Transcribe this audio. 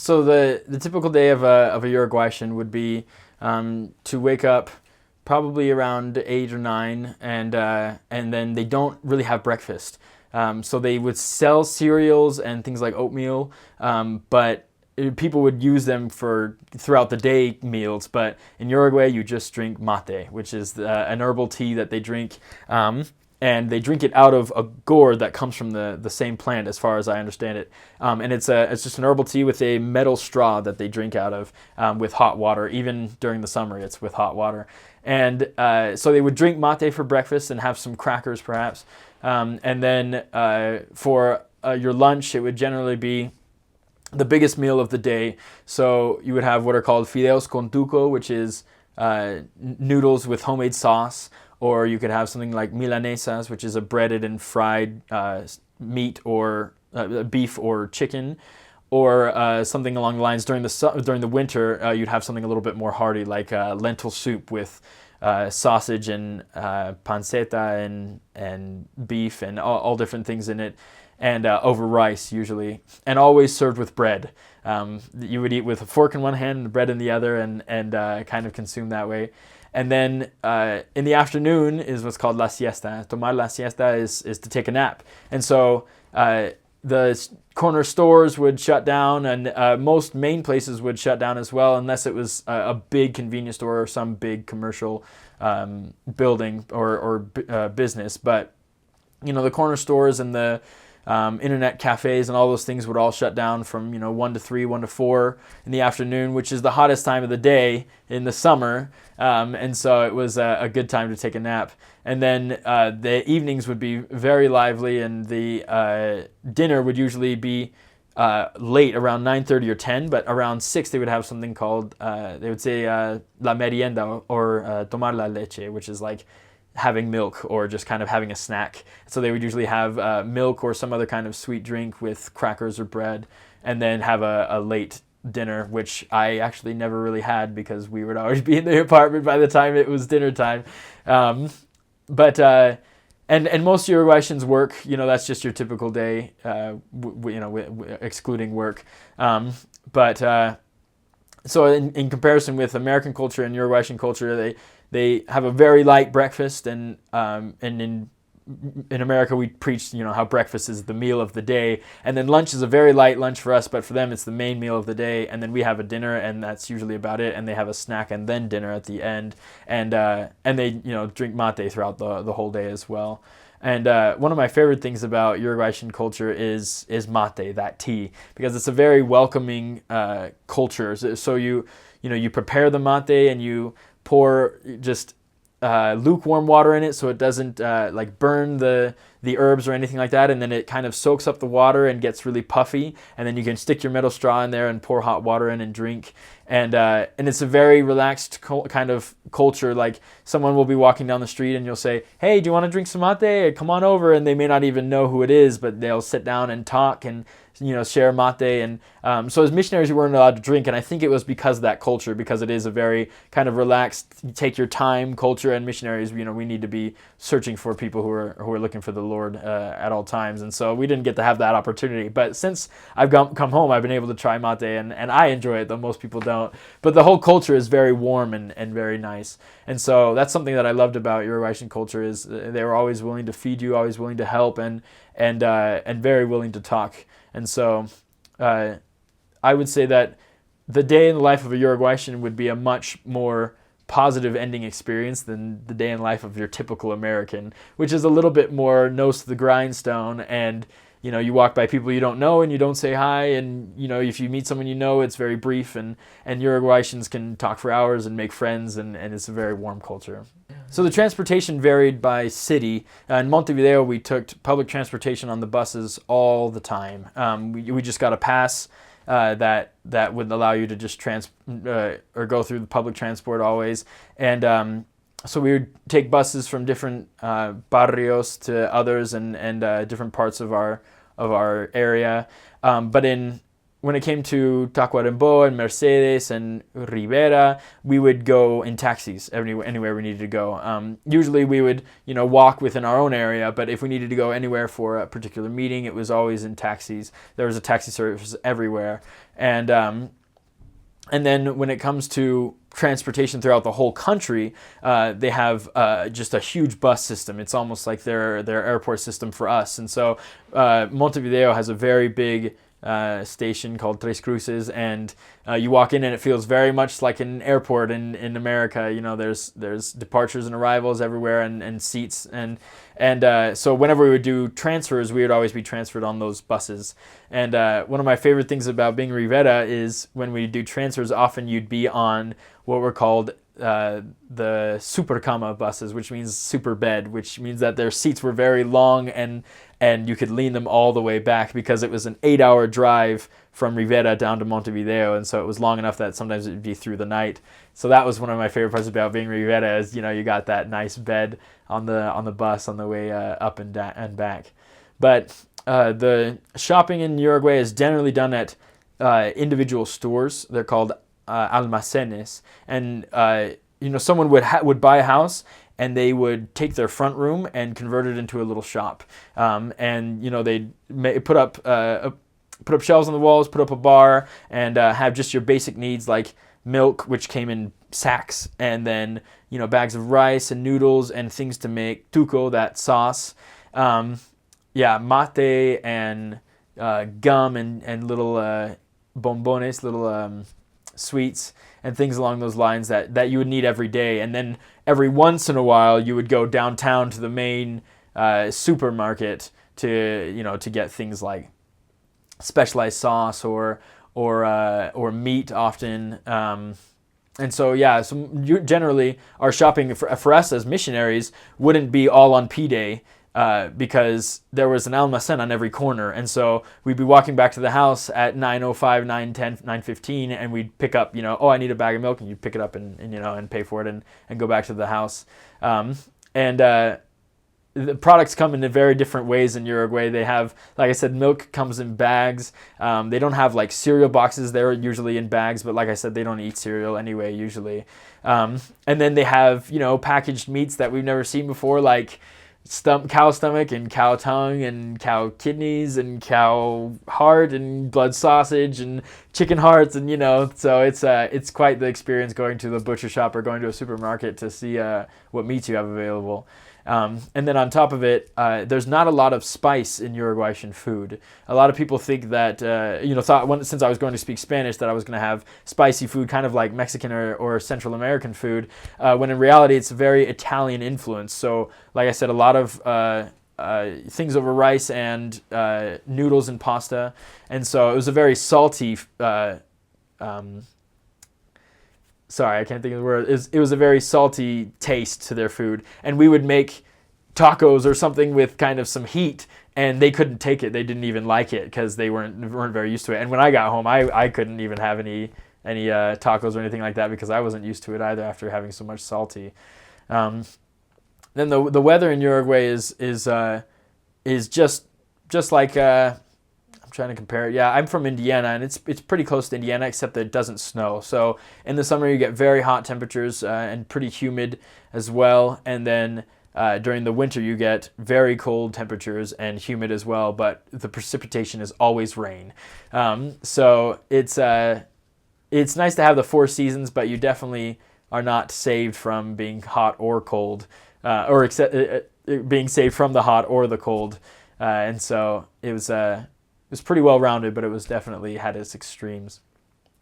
So the typical day of a Uruguayan would be to wake up probably around 8 or 9, and then they don't really have breakfast. So they would sell cereals and things like oatmeal, but people would use them for throughout the day meals. But in Uruguay, you just drink mate, which is an herbal tea that they drink. And they drink it out of a gourd that comes from the same plant, as far as I understand it. And it's just an herbal tea with a metal straw that they drink out of with hot water. Even during the summer, it's with hot water. And so they would drink mate for breakfast and have some crackers, perhaps. And then for your lunch, it would generally be the biggest meal of the day. So you would have what are called fideos con tuco, which is noodles with homemade sauce. Or you could have something like milanesas, which is a breaded and fried meat or beef or chicken. Or something along the lines during the winter, you'd have something a little bit more hearty, like lentil soup with sausage and panceta and beef and all different things in it, and over rice usually, and always served with bread. You would eat with a fork in one hand and bread in the other, and kind of consume that way. And then in the afternoon is what's called la siesta. Tomar la siesta is to take a nap. And so the corner stores would shut down, and most main places would shut down as well, unless it was a big convenience store or some big commercial building or business. But the corner stores and the internet cafes and all those things would all shut down from 1 to 3, 1 to 4 in the afternoon, which is the hottest time of the day in the summer, and so it was a good time to take a nap. And then the evenings would be very lively, and the dinner would usually be late, around 9:30 or 10, but around 6 they would have something called, they would say la merienda, or tomar la leche, which is like having milk or just kind of having a snack. So they would usually have milk or some other kind of sweet drink with crackers or bread, and then have a late dinner, which I actually never really had because we would always be in the apartment by the time it was dinner time. And most Uruguayans work. That's just your typical day. Excluding work. So in comparison with American culture and Uruguayan culture, they have a very light breakfast, and in America we preach how breakfast is the meal of the day, and then lunch is a very light lunch for us, but for them it's the main meal of the day, and then we have a dinner, and that's usually about it, and they have a snack and then dinner at the end, and they drink mate throughout the whole day as well. And one of my favorite things about Uruguayan culture is mate, that tea, because it's a very welcoming culture. So you prepare the mate and you pour just lukewarm water in it, so it doesn't like burn the herbs or anything like that, and then it kind of soaks up the water and gets really puffy, and then you can stick your metal straw in there and pour hot water in and drink. And it's a very relaxed kind of culture. Like, someone will be walking down the street and you'll say, "Hey, do you want to drink some mate? Come on over." And they may not even know who it is, but they'll sit down and talk and share mate. And so as missionaries, we weren't allowed to drink, and I think it was because of that culture, because it is a very kind of relaxed, take your time culture. And missionaries, we need to be searching for people who are looking for the Lord at all times, and so we didn't get to have that opportunity. But since I've come home, I've been able to try mate, and I enjoy it, though most people don't. But the whole culture is very warm and very nice, and so that's something that I loved about Uruguayan culture, is they were always willing to feed you, always willing to help, and very willing to talk. And so I would say that the day in the life of a Uruguayan would be a much more positive ending experience than the day in life of your typical American, which is a little bit more nose to the grindstone, and you walk by people you don't know and you don't say hi, and if you meet someone it's very brief, and Uruguayans can talk for hours and make friends, and it's a very warm culture. So the transportation varied by city. In Montevideo, we took public transportation on the buses all the time. We just got a pass that would allow you to just or go through the public transport always. And so we would take buses from different barrios to others, and different parts of our area. But in when it came to Tacuarembó and Mercedes and Rivera, we would go in taxis anywhere we needed to go. Usually we would, walk within our own area, but if we needed to go anywhere for a particular meeting, it was always in taxis. There was a taxi service everywhere. And then when it comes to transportation throughout the whole country, they have just a huge bus system. It's almost like their airport system for us. And so Montevideo has a very big station called Tres Cruces, and you walk in and it feels very much like an airport in America. There's departures and arrivals everywhere, and seats, and so whenever we would do transfers, we would always be transferred on those buses. And one of my favorite things about being Rivera is when we do transfers, often you'd be on what were called the super cama buses, which means super bed, which means that their seats were very long and you could lean them all the way back, because it was an 8-hour drive from Rivera down to Montevideo, and so it was long enough that sometimes it would be through the night. So that was one of my favorite parts about being Rivera, is you got that nice bed on the bus on the way up and back. But the shopping in Uruguay is generally done at individual stores. They're called almacenes, and someone would buy a house, and they would take their front room and convert it into a little shop. And they'd put up shelves on the walls, put up a bar, and have just your basic needs like milk, which came in sacks, and then bags of rice and noodles and things to make tuco, that sauce. Mate and gum and little bombones, little sweets and things along those lines that you would need every day. And then every once in a while you would go downtown to the main supermarket to get things like specialized sauce or meat often. And so generally our shopping for us as missionaries wouldn't be all on P-Day, because there was an almacén on every corner, and so we'd be walking back to the house at 9:05, 9:10, 9:15, and we'd pick up, I need a bag of milk, and you'd pick it up and pay for it and go back to the house. The products come in very different ways in Uruguay. They have, like I said, milk comes in bags. They don't have like cereal boxes. They're usually in bags, but like I said, they don't eat cereal anyway, usually. And then they have, packaged meats that we've never seen before, like cow stomach and cow tongue and cow kidneys and cow heart and blood sausage and chicken hearts, and so it's quite the experience going to the butcher shop or going to a supermarket to see what meats you have available. And then on top of it, there's not a lot of spice in Uruguayan food. A lot of people think that, since I was going to speak Spanish, that I was going to have spicy food, kind of like Mexican or Central American food, when in reality it's very Italian influence. So, like I said, a lot of things over rice and noodles and pasta. And so it was a very salty... Sorry, I can't think of the word. It was a very salty taste to their food. And we would make tacos or something with kind of some heat, and they couldn't take it. They didn't even like it because they weren't very used to it. And when I got home, I couldn't even have any tacos or anything like that because I wasn't used to it either after having so much salty. Then the weather in Uruguay is just like... I'm trying to compare it. Yeah, I'm from Indiana, and it's pretty close to Indiana, except that it doesn't snow. So in the summer you get very hot temperatures and pretty humid as well. And then during the winter you get very cold temperatures and humid as well. But the precipitation is always rain. So it's nice to have the 4 seasons, but you definitely are not saved from being hot or cold, or being saved from the hot or the cold. And so it was pretty well rounded, but it was definitely had its extremes.